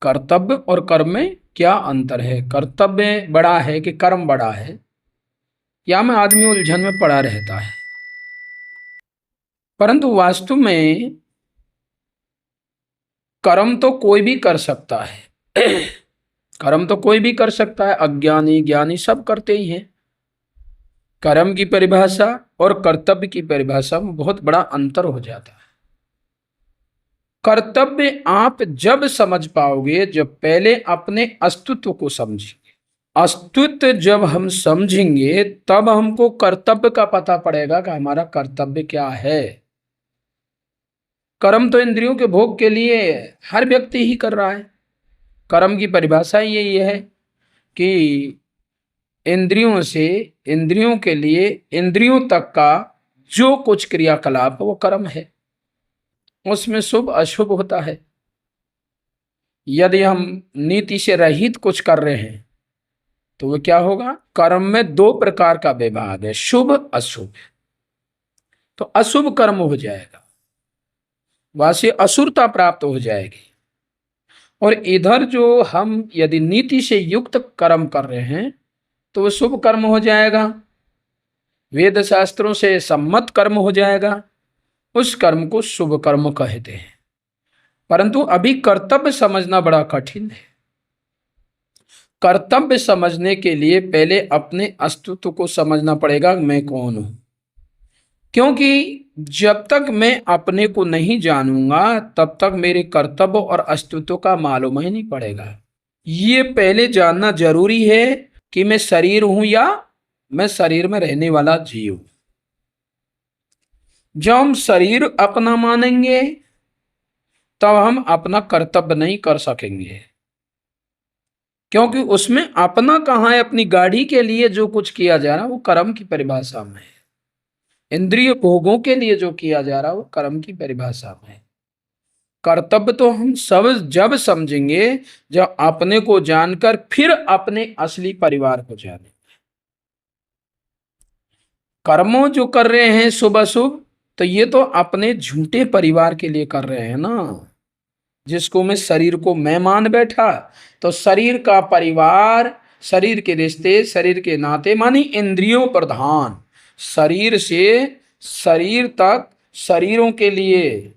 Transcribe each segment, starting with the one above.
कर्तव्य और कर्म में क्या अंतर है? कर्तव्य बड़ा है कि कर्म बड़ा है? या में आदमी उलझन में पड़ा रहता है। परंतु वास्तव में कर्म तो कोई भी कर सकता है। कर्म तो कोई भी कर सकता है, अज्ञानी ज्ञानी सब करते ही हैं। कर्म की परिभाषा और कर्तव्य की परिभाषा में बहुत बड़ा अंतर हो जाता है। कर्तव्य आप जब समझ पाओगे जब पहले अपने अस्तित्व को समझेंगे। अस्तित्व जब हम समझेंगे तब हमको कर्तव्य का पता पड़ेगा कि हमारा कर्तव्य क्या है। कर्म तो इंद्रियों के भोग के लिए हर व्यक्ति ही कर रहा है। कर्म की परिभाषा यही है कि इंद्रियों से इंद्रियों के लिए इंद्रियों तक का जो कुछ क्रियाकलाप वो कर्म है, उसमें शुभ अशुभ होता है। यदि हम नीति से रहित कुछ कर रहे हैं तो वो क्या होगा? कर्म में दो प्रकार का विभाग है, शुभ अशुभ। तो अशुभ कर्म हो जाएगा, वहां से असुरता प्राप्त हो जाएगी। और इधर जो हम यदि नीति से युक्त कर्म कर रहे हैं तो वो शुभ कर्म हो जाएगा, वेद शास्त्रों से सम्मत कर्म हो जाएगा। उस कर्म को शुभ कर्म कहते हैं। परंतु अभी कर्तव्य समझना बड़ा कठिन है। कर्तव्य समझने के लिए पहले अपने अस्तित्व को समझना पड़ेगा, मैं कौन हूं। क्योंकि जब तक मैं अपने को नहीं जानूंगा तब तक मेरे कर्तव्य और अस्तित्व का मालूम ही नहीं पड़ेगा। ये पहले जानना जरूरी है कि मैं शरीर हूं या मैं शरीर में रहने वाला जीव। जब हम शरीर अपना मानेंगे तब हम अपना कर्तव्य नहीं कर सकेंगे, क्योंकि उसमें अपना कहाँ है। अपनी गाड़ी के लिए जो कुछ किया जा रहा है वो कर्म की परिभाषा में है। इंद्रिय भोगों के लिए जो किया जा रहा है वो कर्म की परिभाषा में है। कर्तव्य तो हम सब जब समझेंगे जब अपने को जानकर फिर अपने असली परिवार को जाने। कर्मों जो कर रहे हैं शुभ अशुभ, तो ये तो अपने झूठे परिवार के लिए कर रहे हैं ना। जिसको मैं शरीर को मैं मान बैठा, तो शरीर का परिवार, शरीर के रिश्ते, शरीर के नाते मानी इंद्रियों प्रधान। शरीर से शरीर तक शरीरों के लिए,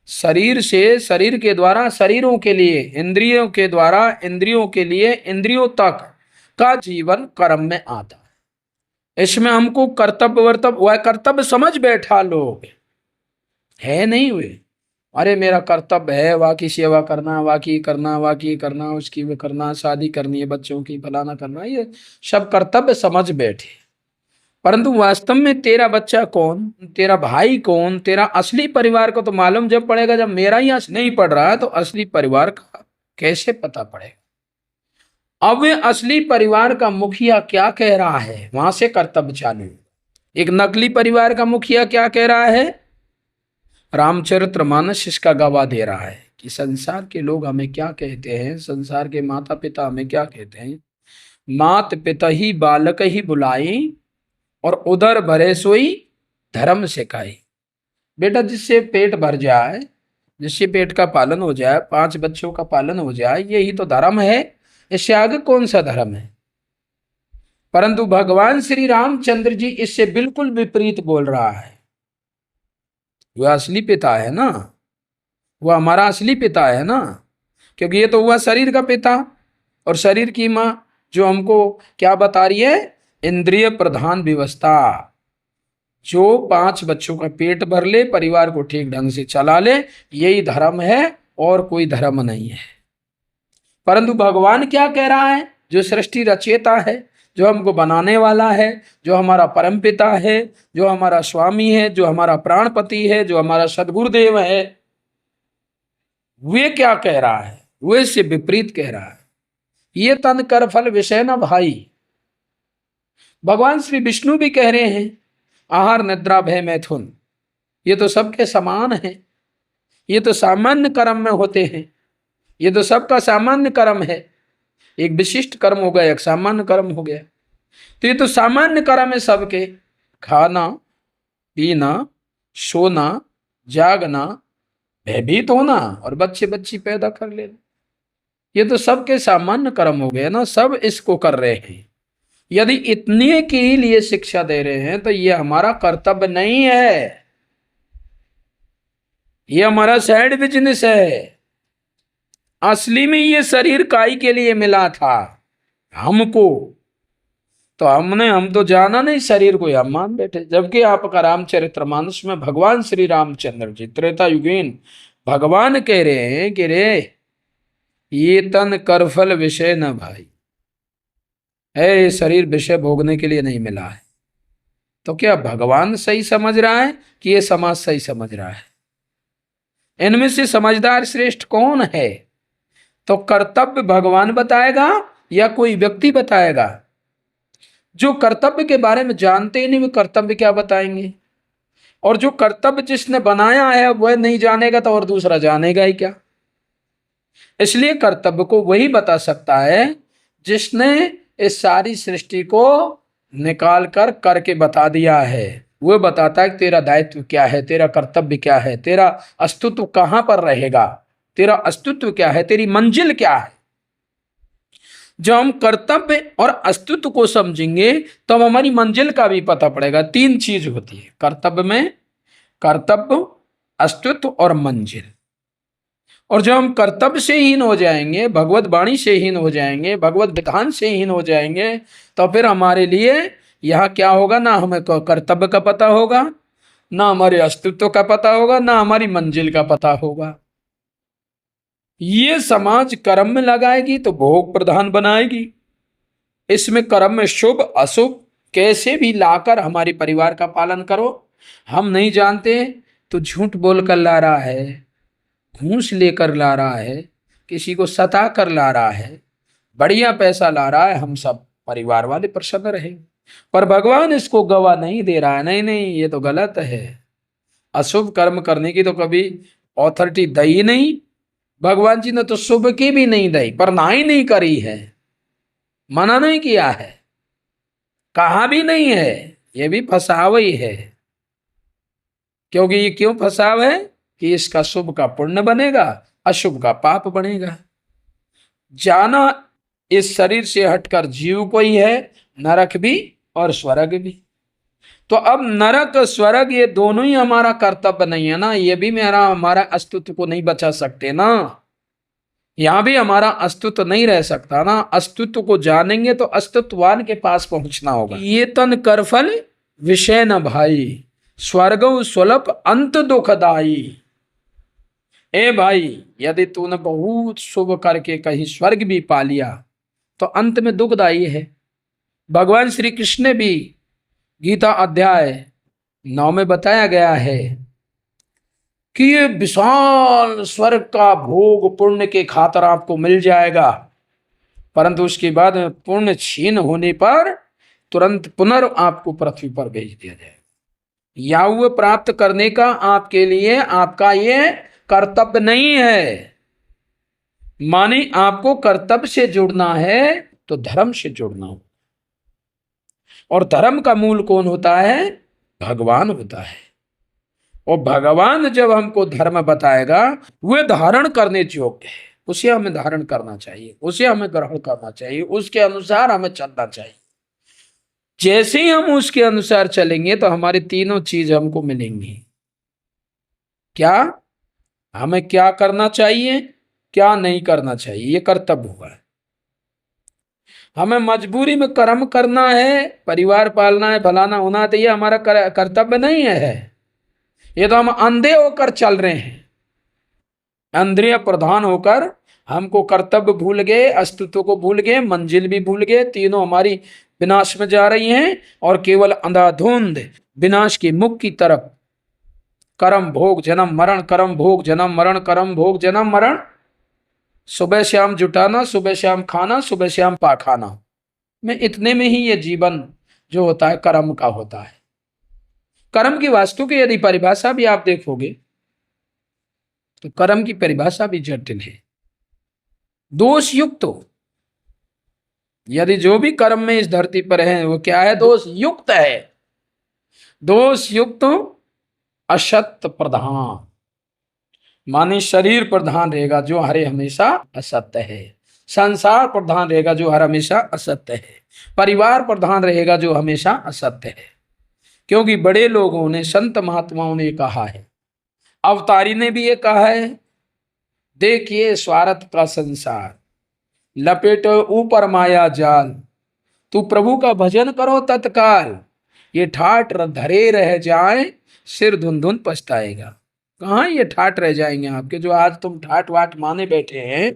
शरीर से शरीर के द्वारा शरीरों के लिए, इंद्रियों के द्वारा इंद्रियों के लिए, इंद्रियों तक का जीवन कर्म में आता है। इसमें हमको कर्तव्य वर्तव्य वह कर्तव्य समझ बैठा लोग है नहीं हुए। अरे मेरा कर्तव्य है वाह की सेवा करना, वाह की करना, वाह की करना, उसकी भी करना, शादी करनी है बच्चों की, फलाना करना, ये सब कर्तव्य समझ बैठे। परंतु वास्तव में तेरा बच्चा कौन, तेरा भाई कौन, तेरा असली परिवार को तो मालूम जब पड़ेगा। जब मेरा ही नहीं पड़ रहा है तो असली परिवार का कैसे पता पड़ेगा? अब असली परिवार का मुखिया क्या कह रहा है वहां से कर्तव्य चालू। एक नकली परिवार का मुखिया क्या कह रहा है? रामचरितमानस इसका गवाह दे रहा है कि संसार के लोग हमें क्या कहते हैं, संसार के माता पिता हमें क्या कहते हैं। मात पिता ही बालक ही बुलाई और उदर भरे सोई धर्म सिखाई। बेटा जिससे पेट भर जाए, जिससे पेट का पालन हो जाए, 5 बच्चों का पालन हो जाए, यही तो धर्म है। इससे आगे कौन सा धर्म है? परंतु भगवान श्री रामचंद्र जी इससे बिल्कुल विपरीत बोल रहा है। वह असली पिता है ना, वह हमारा असली पिता है ना। क्योंकि ये तो हुआ शरीर का पिता, और शरीर की माँ जो हमको क्या बता रही है? इंद्रिय प्रधान व्यवस्था। जो 5 बच्चों का पेट भर ले, परिवार को ठीक ढंग से चला ले, यही धर्म है और कोई धर्म नहीं है। परंतु भगवान क्या कह रहा है? जो सृष्टि रचयिता है, जो हमको बनाने वाला है, जो हमारा परम पिता है, जो हमारा स्वामी है, जो हमारा प्राणपति है, जो हमारा सदगुरुदेव है, वे क्या कह रहा है? वे इससे विपरीत कह रहा है। ये तन कर फल विषय न भाई। भगवान श्री विष्णु भी कह रहे हैं आहार निद्रा भय मैथुन, ये तो सबके समान है, ये तो सामान्य कर्म में होते हैं, ये तो सबका सामान्य कर्म है। एक विशिष्ट कर्म हो गया, एक सामान्य कर्म हो गया। तो ये तो सामान्य कर्म है सबके, खाना पीना, सोना, जागना, भयभीत होना और बच्चे बच्ची पैदा कर लेना। ये तो सबके सामान्य कर्म हो गए ना, सब इसको कर रहे हैं। यदि इतने के लिए शिक्षा दे रहे हैं तो ये हमारा कर्तव्य नहीं है, ये हमारा साइड बिजनेस है। असली में ये शरीर काई के लिए मिला था हमको, तो हम तो जाना नहीं शरीर को, हम मान बैठे। जबकि आपका रामचरितमानस में भगवान श्री रामचंद्र जी त्रेता युगीन भगवान कह रहे हैं कि रे ये तन करफल विषय न भाई, है ये शरीर विषय भोगने के लिए नहीं मिला है। तो क्या भगवान सही समझ रहा है कि ये समाज सही समझ रहा है? इनमें से समझदार श्रेष्ठ कौन है? तो कर्तव्य भगवान बताएगा या कोई व्यक्ति बताएगा? जो कर्तव्य के बारे में जानते ही नहीं वे कर्तव्य क्या बताएंगे? और जो कर्तव्य जिसने बनाया है वह नहीं जानेगा तो और दूसरा जानेगा ही क्या? इसलिए कर्तव्य को वही बता सकता है जिसने इस सारी सृष्टि को निकाल कर करके बता दिया है। वह बताता है कि तेरा दायित्व क्या है, तेरा कर्तव्य क्या है, तेरा अस्तित्व कहां पर रहेगा, तेरा अस्तित्व क्या है, तेरी मंजिल क्या है। जब हम कर्तव्य और अस्तित्व को समझेंगे तो हमारी मंजिल का भी पता पड़ेगा। तीन चीज होती है कर्तव्य में, कर्तव्य, अस्तित्व और मंजिल। और जब हम कर्तव्य से हीन हो जाएंगे, भगवत वाणी से हीन हो जाएंगे, भगवत विधान से हीन हो जाएंगे, तो फिर हमारे लिए यहाँ क्या होगा? ना हमें कर्तव्य का पता होगा, ना हमारे अस्तित्व का पता होगा, ना हमारी मंजिल का पता होगा। ये समाज कर्म में लगाएगी तो भोग प्रधान बनाएगी। इसमें कर्म में शुभ अशुभ कैसे भी लाकर हमारे परिवार का पालन करो। हम नहीं जानते तो झूठ बोलकर ला रहा है, घूस लेकर ला रहा है, किसी को सता कर ला रहा है, बढ़िया पैसा ला रहा है, हम सब परिवार वाले प्रसन्न रहेंगे। पर भगवान इसको गवाह नहीं दे रहा है, नहीं नहीं ये तो गलत है। अशुभ कर्म करने की तो कभी ऑथोरिटी दी नहीं, भगवान जी ने तो शुभ की भी नहीं दी, पर ना ही नहीं करी है, मना नहीं किया है, कहा भी नहीं है। ये भी फसाव ही है। क्योंकि ये क्यों फसाव है? कि इसका शुभ का पुण्य बनेगा, अशुभ का पाप बनेगा। जाना इस शरीर से हटकर जीव को ही है, नरक भी और स्वर्ग भी। तो अब नरक स्वर्ग ये दोनों ही हमारा कर्तव्य नहीं है ना, ये भी हमारा अस्तित्व को नहीं बचा सकते ना, यहां भी हमारा अस्तित्व नहीं रह सकता ना। अस्तित्व को जानेंगे तो अस्तित्ववान के पास पहुंचना होगा। ये तन करफल विषय न भाई, स्वर्ग सुलभ अंत दुखदाई। ए भाई, यदि तूने बहुत शुभ करके कहीं स्वर्ग भी पा लिया तो अंत में दुखदाई है। भगवान श्री कृष्ण ने भी गीता अध्याय 9 में बताया गया है कि ये विशाल स्वर्ग का भोग पुण्य के खातर आपको मिल जाएगा, परंतु उसके बाद पुण्य छीन होने पर तुरंत पुनर् आपको पृथ्वी पर भेज दिया जाएगा। याहुए प्राप्त करने का आपके लिए आपका ये कर्तव्य नहीं है। माने आपको कर्तव्य से जुड़ना है तो धर्म से जुड़ना हो, और धर्म का मूल कौन होता है? भगवान होता है। और भगवान जब हमको धर्म बताएगा वह धारण करने योग्य है, उसे हमें धारण करना चाहिए, उसे हमें ग्रहण करना चाहिए, उसके अनुसार हमें चलना चाहिए। जैसे ही हम उसके अनुसार चलेंगे तो हमारी तीनों चीज हमको मिलेंगी। क्या? हमें क्या करना चाहिए, क्या नहीं करना चाहिए, ये कर्तव्य हुआ। हमें मजबूरी में कर्म करना है, परिवार पालना है, फलाना होना है, तो ये हमारा कर्तव्य नहीं है। ये तो हम अंधे होकर चल रहे हैं, इंद्रिय प्रधान होकर हमको कर्तव्य भूल गए, अस्तित्व को भूल गए, मंजिल भी भूल गए। तीनों हमारी विनाश में जा रही हैं और केवल अंधाधुंध विनाश के मुख की तरफ कर्म भोग जन्म मरण, कर्म भोग जन्म मरण, कर्म भोग जन्म मरण। सुबह शाम जुटाना, सुबह शाम खाना, सुबह शाम पाखाना, में इतने में ही ये जीवन जो होता है कर्म का होता है। कर्म की वास्तु की यदि परिभाषा भी आप देखोगे तो कर्म की परिभाषा भी जटिल है। दोष युक्त, यदि जो भी कर्म में इस धरती पर है वो क्या है? दोष युक्त है। दोष युक्त असत्य प्रधान, माने शरीर प्रधान रहेगा, जो हरे हमेशा असत्य है। संसार प्रधान रहेगा जो हर हमेशा असत्य है, परिवार प्रधान रहेगा जो हमेशा असत्य है। क्योंकि बड़े लोगों ने, संत महात्माओं ने कहा है, अवतारी ने भी ये कहा है, देखिए स्वार्थ का संसार, लपेटो ऊपर माया जाल, तू प्रभु का भजन करो तत्काल, ये ठाट धरे रह जाए, सिर धुन धुन पछताएगा। कहाँ ये ठाट रह जाएंगे आपके, जो आज तुम ठाट वाट माने बैठे हैं,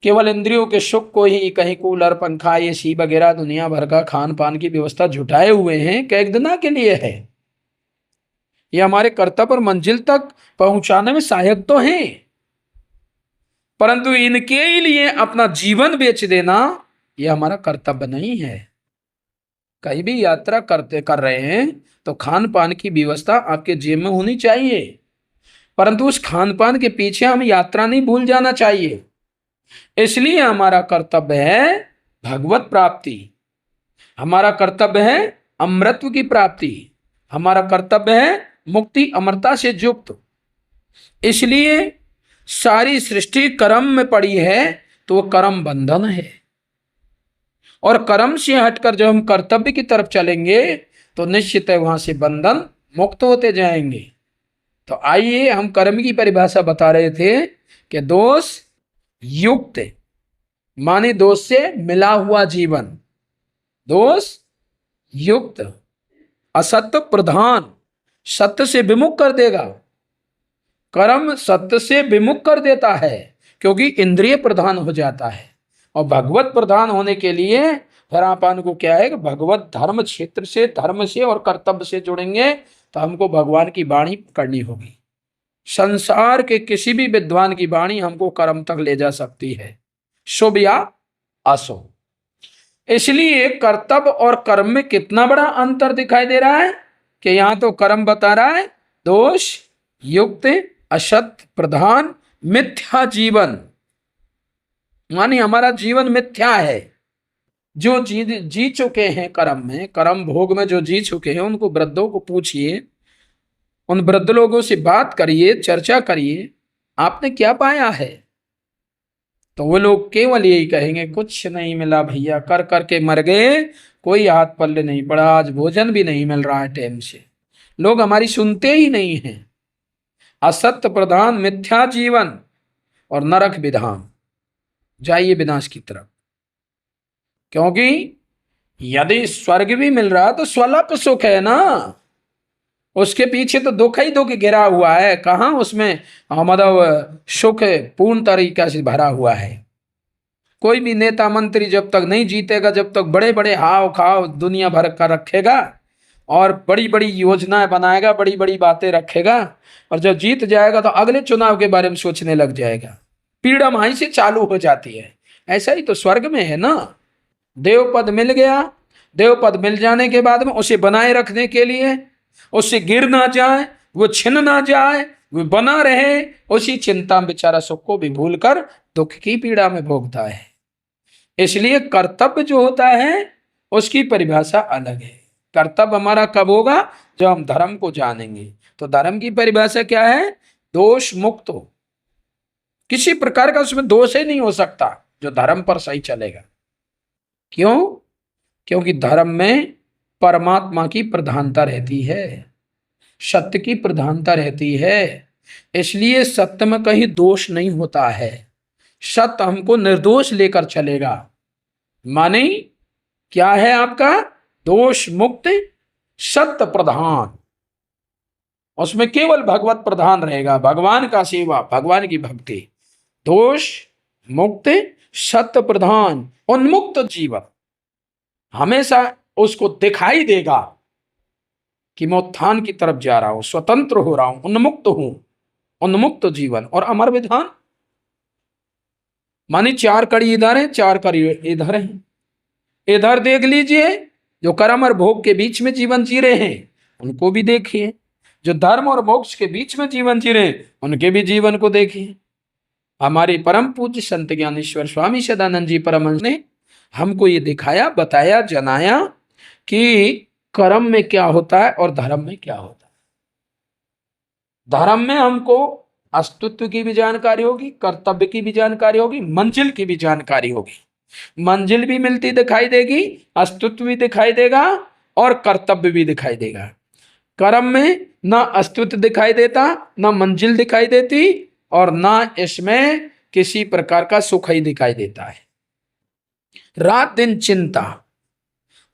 केवल इंद्रियों के सुख को ही, कहीं कूलर पंखा एसी वगैरह दुनिया भर का खान पान की व्यवस्था जुटाए हुए हैं, क्या एक दिना के लिए है? ये हमारे कर्तव्य और मंजिल तक पहुंचाने में सहायक तो हैं, परंतु इनके लिए अपना जीवन बेच देना यह हमारा कर्तव्य नहीं है। कहीं भी यात्रा कर रहे हैं तो खान पान की व्यवस्था आपके जेब में होनी चाहिए, परंतु उस खान पान के पीछे हम यात्रा नहीं भूल जाना चाहिए। इसलिए हमारा कर्तव्य है भगवत प्राप्ति, हमारा कर्तव्य है अमृतत्व की प्राप्ति, हमारा कर्तव्य है मुक्ति अमरता से युक्त। इसलिए सारी सृष्टि कर्म में पड़ी है, तो वह कर्म बंधन है, और कर्म से हटकर जब हम कर्तव्य की तरफ चलेंगे तो निश्चित है वहां से बंधन मुक्त होते जाएंगे। तो आइए हम कर्म की परिभाषा बता रहे थे कि दोष युक्त माने दोष से मिला हुआ जीवन, दोष युक्त, असत्य प्रधान, सत्य से विमुख कर देगा। कर्म सत्य से विमुख कर देता है क्योंकि इंद्रिय प्रधान हो जाता है, और भगवत प्रधान होने के लिए फिर अपन को क्या है कि भगवत धर्म क्षेत्र से, धर्म से और कर्तव्य से जुड़ेंगे तो हमको भगवान की वाणी करनी होगी। संसार के किसी भी विद्वान की वाणी हमको कर्म तक ले जा सकती है, शुभ या अशुभ। इसलिए कर्तव्य और कर्म में कितना बड़ा अंतर दिखाई दे रहा है कि यहां तो कर्म बता रहा है दोष युक्त, असत प्रधान, मिथ्या जीवन, मानी हमारा जीवन मिथ्या है। जो जी चुके हैं कर्म में, कर्म भोग में जो जी चुके हैं, उनको वृद्धों को पूछिए, उन वृद्ध लोगों से बात करिए, चर्चा करिए, आपने क्या पाया है? तो वो लोग केवल यही कहेंगे, कुछ नहीं मिला भैया, कर करके मर गए, कोई हाथ पल्ले नहीं पड़ा, आज भोजन भी नहीं मिल रहा है टाइम से। लोग हमारी सुनते ही नहीं हैं। असत्य प्रधान, मिथ्या जीवन और नरक विधान, जाइए विनाश की तरफ। क्योंकि यदि स्वर्ग भी मिल रहा तो स्वल्प सुख है ना, उसके पीछे तो दुख ही दुख घिरा हुआ है। कहाँ उसमें मतलब सुख पूर्ण तरीका से भरा हुआ है। कोई भी नेता मंत्री जब तक नहीं जीतेगा, जब तक बड़े बड़े हाव खाव दुनिया भर का रखेगा और बड़ी बड़ी योजनाएं बनाएगा, बड़ी बड़ी बातें रखेगा, और जब जीत जाएगा तो अगले चुनाव के बारे में सोचने लग जाएगा। पीड़ा वहीं से चालू हो जाती है। ऐसा ही तो स्वर्ग में है ना। देव पद मिल गया, देव पद मिल जाने के बाद में उसे बनाए रखने के लिए, उससे गिर ना जाए, वो छिन ना जाए, वो बना रहे, उसी चिंता में बेचारा सुख को भी भूलकर दुख की पीड़ा में भोगता है। इसलिए कर्तव्य जो होता है उसकी परिभाषा अलग है। कर्तव्य हमारा कब होगा? जब हम धर्म को जानेंगे। तो धर्म की परिभाषा क्या है? दोष मुक्त हो, किसी प्रकार का उसमें दोष ही नहीं हो सकता जो धर्म पर सही चलेगा। क्यों? क्योंकि धर्म में परमात्मा की प्रधानता रहती है, सत्य की प्रधानता रहती है। इसलिए सत्य में कहीं दोष नहीं होता है। सत्य हमको निर्दोष लेकर चलेगा। माने क्या है आपका? दोष मुक्त सत्य प्रधान, उसमें केवल भगवत प्रधान रहेगा, भगवान का सेवा, भगवान की भक्ति। दोष मुक्त सत्य प्रधान उन्मुक्त जीवन, हमेशा उसको दिखाई देगा कि मैं उत्थान की तरफ जा रहा हूं, स्वतंत्र हो रहा हूं, उन्मुक्त हूं। उन्मुक्त जीवन और अमर विधान माने चार कड़ी इधर है, चार कड़ी इधर है। इधर देख लीजिए, जो कर्म और भोग के बीच में जीवन जी रहे हैं उनको भी देखिए, जो धर्म और मोक्ष के बीच में जीवन जी रहे हैं उनके भी जीवन को देखिए। हमारे परम पूज्य संत ज्ञानेश्वर स्वामी सदानंद जी परमहंस ने हमको ये दिखाया, बताया, जनाया कि कर्म में क्या होता है और धर्म में क्या होता है। धर्म में हमको अस्तित्व की भी जानकारी होगी, कर्तव्य की भी जानकारी होगी, मंजिल की भी जानकारी होगी। मंजिल भी मिलती दिखाई देगी, अस्तित्व भी दिखाई देगा और कर्तव्य भी दिखाई देगा। कर्म में ना अस्तित्व दिखाई देता, ना मंजिल दिखाई देती, और ना इसमें किसी प्रकार का सुख ही दिखाई देता है। रात दिन चिंता,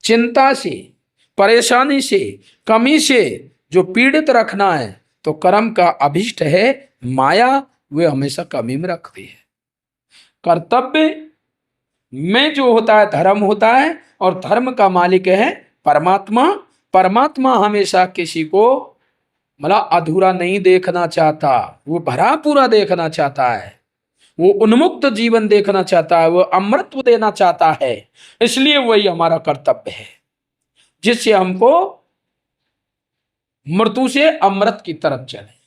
चिंता से, परेशानी से, कमी से जो पीड़ित रखना है, तो कर्म का अभिष्ट है माया, वे हमेशा कमी में रखती है। कर्तव्य में जो होता है धर्म होता है, और धर्म का मालिक है परमात्मा। परमात्मा हमेशा किसी को मतलब अधूरा नहीं देखना चाहता, वो भरा पूरा देखना चाहता है, वो उन्मुक्त जीवन देखना चाहता है, वो अमृत देना चाहता है। इसलिए वही हमारा कर्तव्य है, जिससे हमको मृत्यु से अमृत की तरफ चले।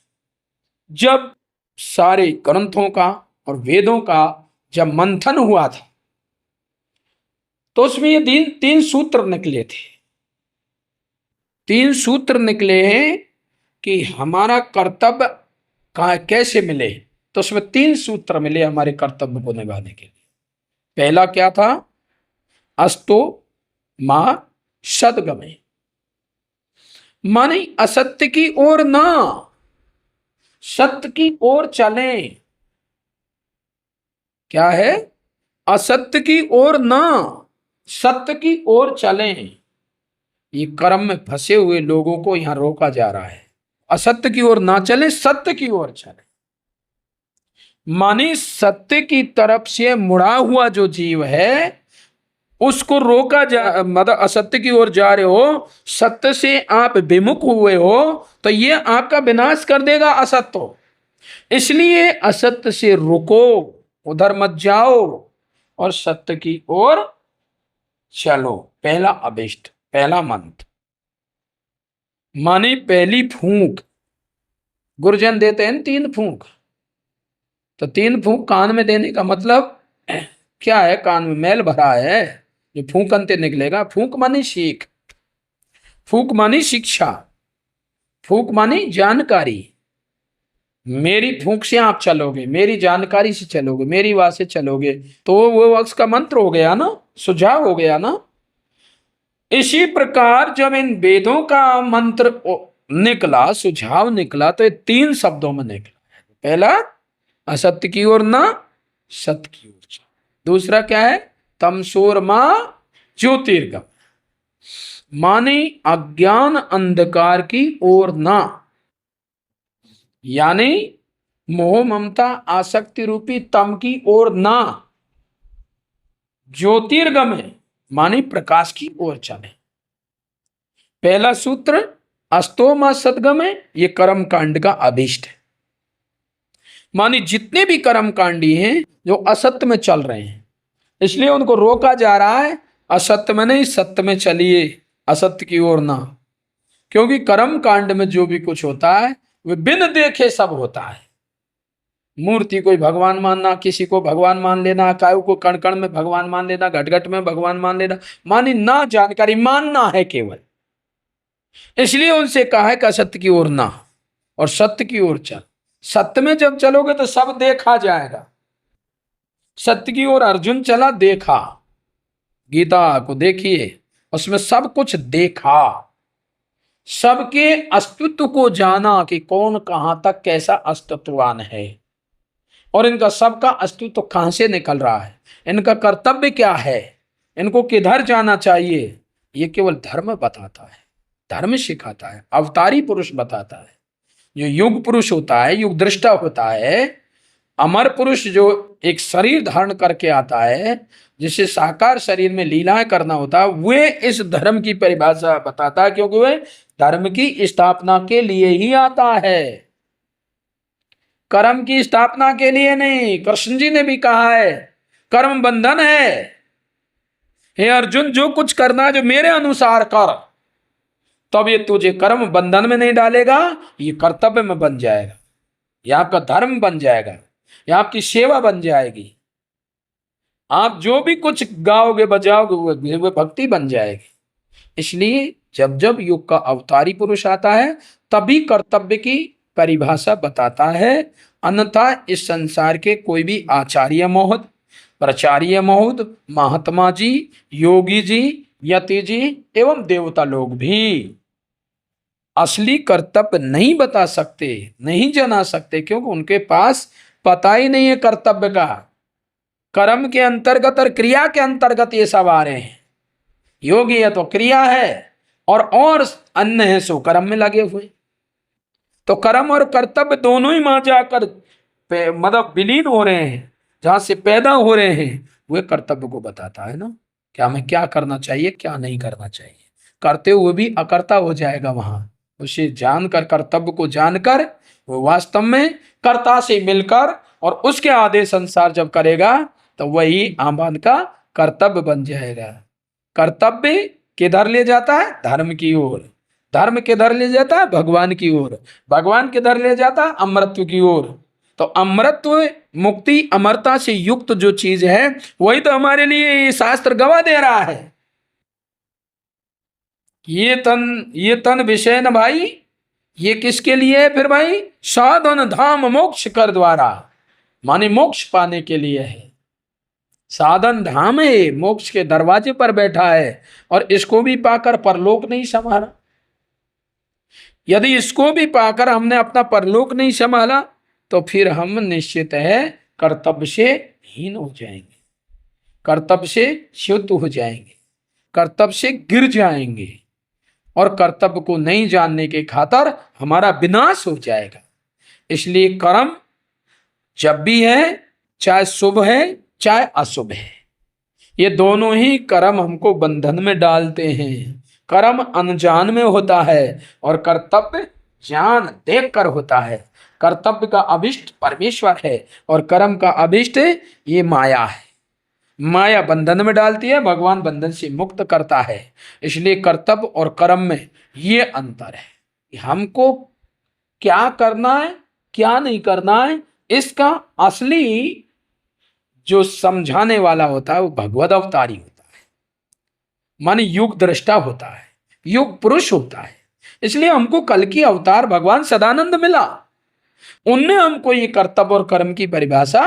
जब सारे ग्रंथों का और वेदों का जब मंथन हुआ था, तो उसमें ये तीन सूत्र निकले थे। तीन सूत्र निकले हैं कि हमारा कर्तव्य कैसे मिले। तो उसमें तीन सूत्र मिले हमारे कर्तव्य को निभाने के लिए। पहला क्या था? अस्तो मां सद्गमे, माने असत्य की ओर ना, सत्य की ओर चलें। क्या है? असत्य की ओर ना, सत्य की ओर चलें। ये कर्म में फंसे हुए लोगों को यहां रोका जा रहा है। असत्य की ओर ना चले, सत्य की ओर चले। माने सत्य की तरफ से मुड़ा हुआ जो जीव है उसको रोका जा, मतलब असत्य की ओर जा रहे हो, सत्य से आप विमुख हुए हो, तो ये आपका विनाश कर देगा असत्य। इसलिए असत्य से रुको, उधर मत जाओ और सत्य की ओर चलो। पहला अभिष्ट, पहला मंत्र। माने पहली फूंक, गुरुजन देते हैं 3 फूंक। तो 3 फूंक कान में देने का मतलब क्या है? कान में मैल भरा है, जो फूंक अंते निकलेगा। फूंक मानी सीख, फूंक मानी शिक्षा, फूंक मानी जानकारी। मेरी फूंक से आप चलोगे, मेरी जानकारी से चलोगे, मेरी बात से चलोगे, तो वो वक्स का मंत्र हो गया ना, सुझाव हो गया ना। इसी प्रकार जब इन वेदों का मंत्र निकला, सुझाव निकला, तो ये 3 शब्दों में निकला। पहला असत्य की ओर ना, सत्य की ओर। दूसरा क्या है? तमसोरमा ज्योतिर्गम, माने अज्ञान अंधकार की ओर ना, यानी मोह ममता आसक्ति रूपी तम की ओर ना। ज्योतिर्गम माने प्रकाश की ओर चले। पहला सूत्र अस्तोमा सदगम है, ये कर्म कांड का अभिष्ट है। माने जितने भी कर्म कांडी हैं जो असत्य में चल रहे हैं, इसलिए उनको रोका जा रहा है। असत्य में नहीं, सत्य में चलिए, असत्य की ओर ना। क्योंकि कर्म कांड में जो भी कुछ होता है वह बिन देखे सब होता है। मूर्ति कोई भगवान मानना, किसी को भगवान मान लेना, कायु को कण कण में भगवान मान लेना, घट घट में भगवान मान लेना, मानी ना जानकारी, मानना है केवल। इसलिए उनसे कहा है कि असत्य की ओर ना और सत्य की ओर चल। सत्य में जब चलोगे तो सब देखा जाएगा। सत्य की ओर अर्जुन चला, देखा, गीता को देखिए, उसमें सब कुछ देखा, सबके अस्तित्व को जाना कि कौन कहां तक कैसा अस्तित्ववान है, और इनका सबका अस्तित्व कहां से निकल रहा है, इनका कर्तव्य क्या है, इनको किधर जाना चाहिए। ये केवल धर्म बताता है, धर्म सिखाता है, अवतारी पुरुष बताता है। जो युग पुरुष होता है, युग दृष्टा होता है, अमर पुरुष जो एक शरीर धारण करके आता है, जिसे साकार शरीर में लीलाएं करना होता है, वे इस धर्म की परिभाषा बताता है, क्योंकि वे धर्म की स्थापना के लिए ही आता है, कर्म की स्थापना के लिए नहीं। कृष्ण जी ने भी कहा है कर्म बंधन है, हे अर्जुन जो कुछ करना है जो मेरे अनुसार कर, तब ये तुझे कर्म बंधन में नहीं डालेगा, ये कर्तव्य में बन जाएगा, ये आपका धर्म बन जाएगा, ये आपकी सेवा बन जाएगी। आप जो भी कुछ गाओगे बजाओगे वो भक्ति बन जाएगी। इसलिए जब जब युग का अवतारी पुरुष आता है तभी कर्तव्य की परिभाषा बताता है, अन्यथा इस संसार के कोई भी आचार्य महोदय, प्राचार्य महोदय, महात्मा जी, योगी जी, यति जी एवं देवता लोग भी असली कर्तव्य नहीं बता सकते, नहीं जना सकते, क्योंकि उनके पास पता ही नहीं है कर्तव्य का। कर्म के अंतर्गत और क्रिया के अंतर्गत ये सब आ रहे हैं। योगी है तो क्रिया है और अन्य है सो कर्म में लगे हुए। तो कर्म और कर्तव्य दोनों ही वहां जाकर मतलब विलीन हो रहे हैं, जहां से पैदा हो रहे हैं, वह कर्तव्य को बताता है ना, क्या हमें क्या करना चाहिए, क्या नहीं करना चाहिए। करते हुए भी अकर्ता हो जाएगा वहां। उसे जानकर, कर्तव्य को जानकर, वो वास्तव में कर्ता से मिलकर और उसके आदेश अनुसार जब करेगा तो वही आमान का कर्तव्य बन जाएगा। कर्तव्य किधर ले जाता है? धर्म की ओर। धर्म किधर ले जाता है? भगवान की ओर। भगवान किधर ले जाता है? अमरत्व की ओर। तो अमरत्व, मुक्ति, अमरता से युक्त जो चीज है वही तो हमारे लिए ये शास्त्र गवाह दे रहा है। ये तन विषय न भाई, ये किसके लिए है फिर भाई? साधन धाम मोक्ष कर द्वारा, माने मोक्ष पाने के लिए है। साधन धाम है, मोक्ष के दरवाजे पर बैठा है, और इसको भी पाकर परलोक नहीं संभाला। यदि इसको भी पाकर हमने अपना परलोक नहीं संभाला तो फिर हम निश्चित है कर्तव्य से हीन हो जाएंगे, कर्तव्य से च्युत हो जाएंगे, कर्तव्य से गिर जाएंगे, और कर्तव्य को नहीं जानने के खातिर हमारा विनाश हो जाएगा। इसलिए कर्म जब भी है, चाहे शुभ है चाहे अशुभ है, ये दोनों ही कर्म हमको बंधन में डालते हैं। कर्म अनजान में होता है और कर्तव्य जान देख कर होता है। कर्तव्य का अभिष्ट परमेश्वर है और कर्म का अभिष्ट ये माया है। माया बंधन में डालती है, भगवान बंधन से मुक्त करता है। इसलिए कर्तव्य और कर्म में ये अंतर है। हमको क्या करना है, क्या नहीं करना है, इसका असली जो समझाने वाला होता है वो भगवद अवतारी होता है, माने युग दृष्टा होता है, युग पुरुष होता है। इसलिए हमको कल की अवतार भगवान सदानंद मिला, उनने हमको ये कर्तव्य और कर्म की परिभाषा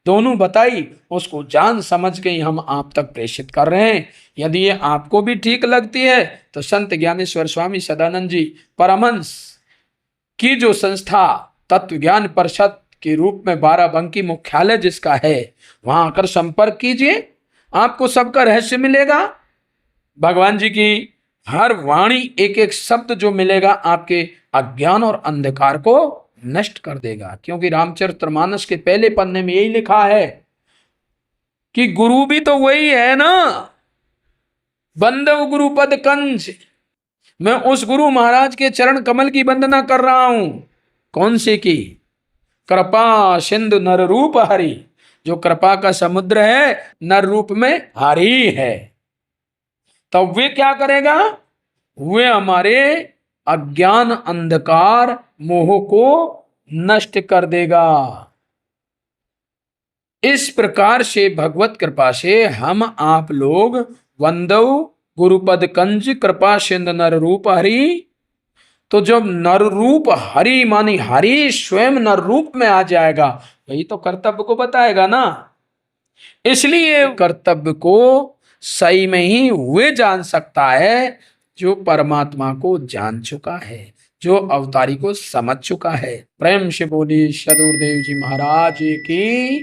दोनों बताई, उसको जान समझ के हम आप तक प्रेषित कर रहे हैं। यदि ये आपको भी ठीक लगती है तो संत ज्ञानेश्वर स्वामी सदानंद जी परमहंस की जो संस्था तत्व ज्ञान परिषद के रूप में बाराबंकी मुख्यालय जिसका है, वहां आकर संपर्क कीजिए, आपको सबका रहस्य मिलेगा। भगवान जी की हर वाणी, एक एक शब्द जो मिलेगा आपके अज्ञान और अंधकार को नष्ट कर देगा। क्योंकि रामचरितमानस के पहले पन्ने में यही लिखा है कि गुरु भी तो वही है ना, बंदव गुरुपद कंज। मैं उस गुरु महाराज के चरण कमल की वंदना कर रहा हूं। कौन से की? कृपा सिंधु नर रूप हरि, जो कृपा का समुद्र है, नर रूप में हरि है। तब वे क्या करेगा? वे हमारे अज्ञान, अंधकार, मोह को नष्ट कर देगा। इस प्रकार से भगवत कृपा से हम आप लोग वंदव गुरुपद कंज कृपा सिंध नर रूप हरि, तो जब नर रूप हरि मानी हरि स्वयं नर रूप में आ जाएगा, वही तो कर्तव्य को बताएगा ना। इसलिए कर्तव्य को सही में ही वे जान सकता है जो परमात्मा को जान चुका है, जो अवतारी को समझ चुका है। प्रेम से बोली सदगुरुदेव जी महाराज की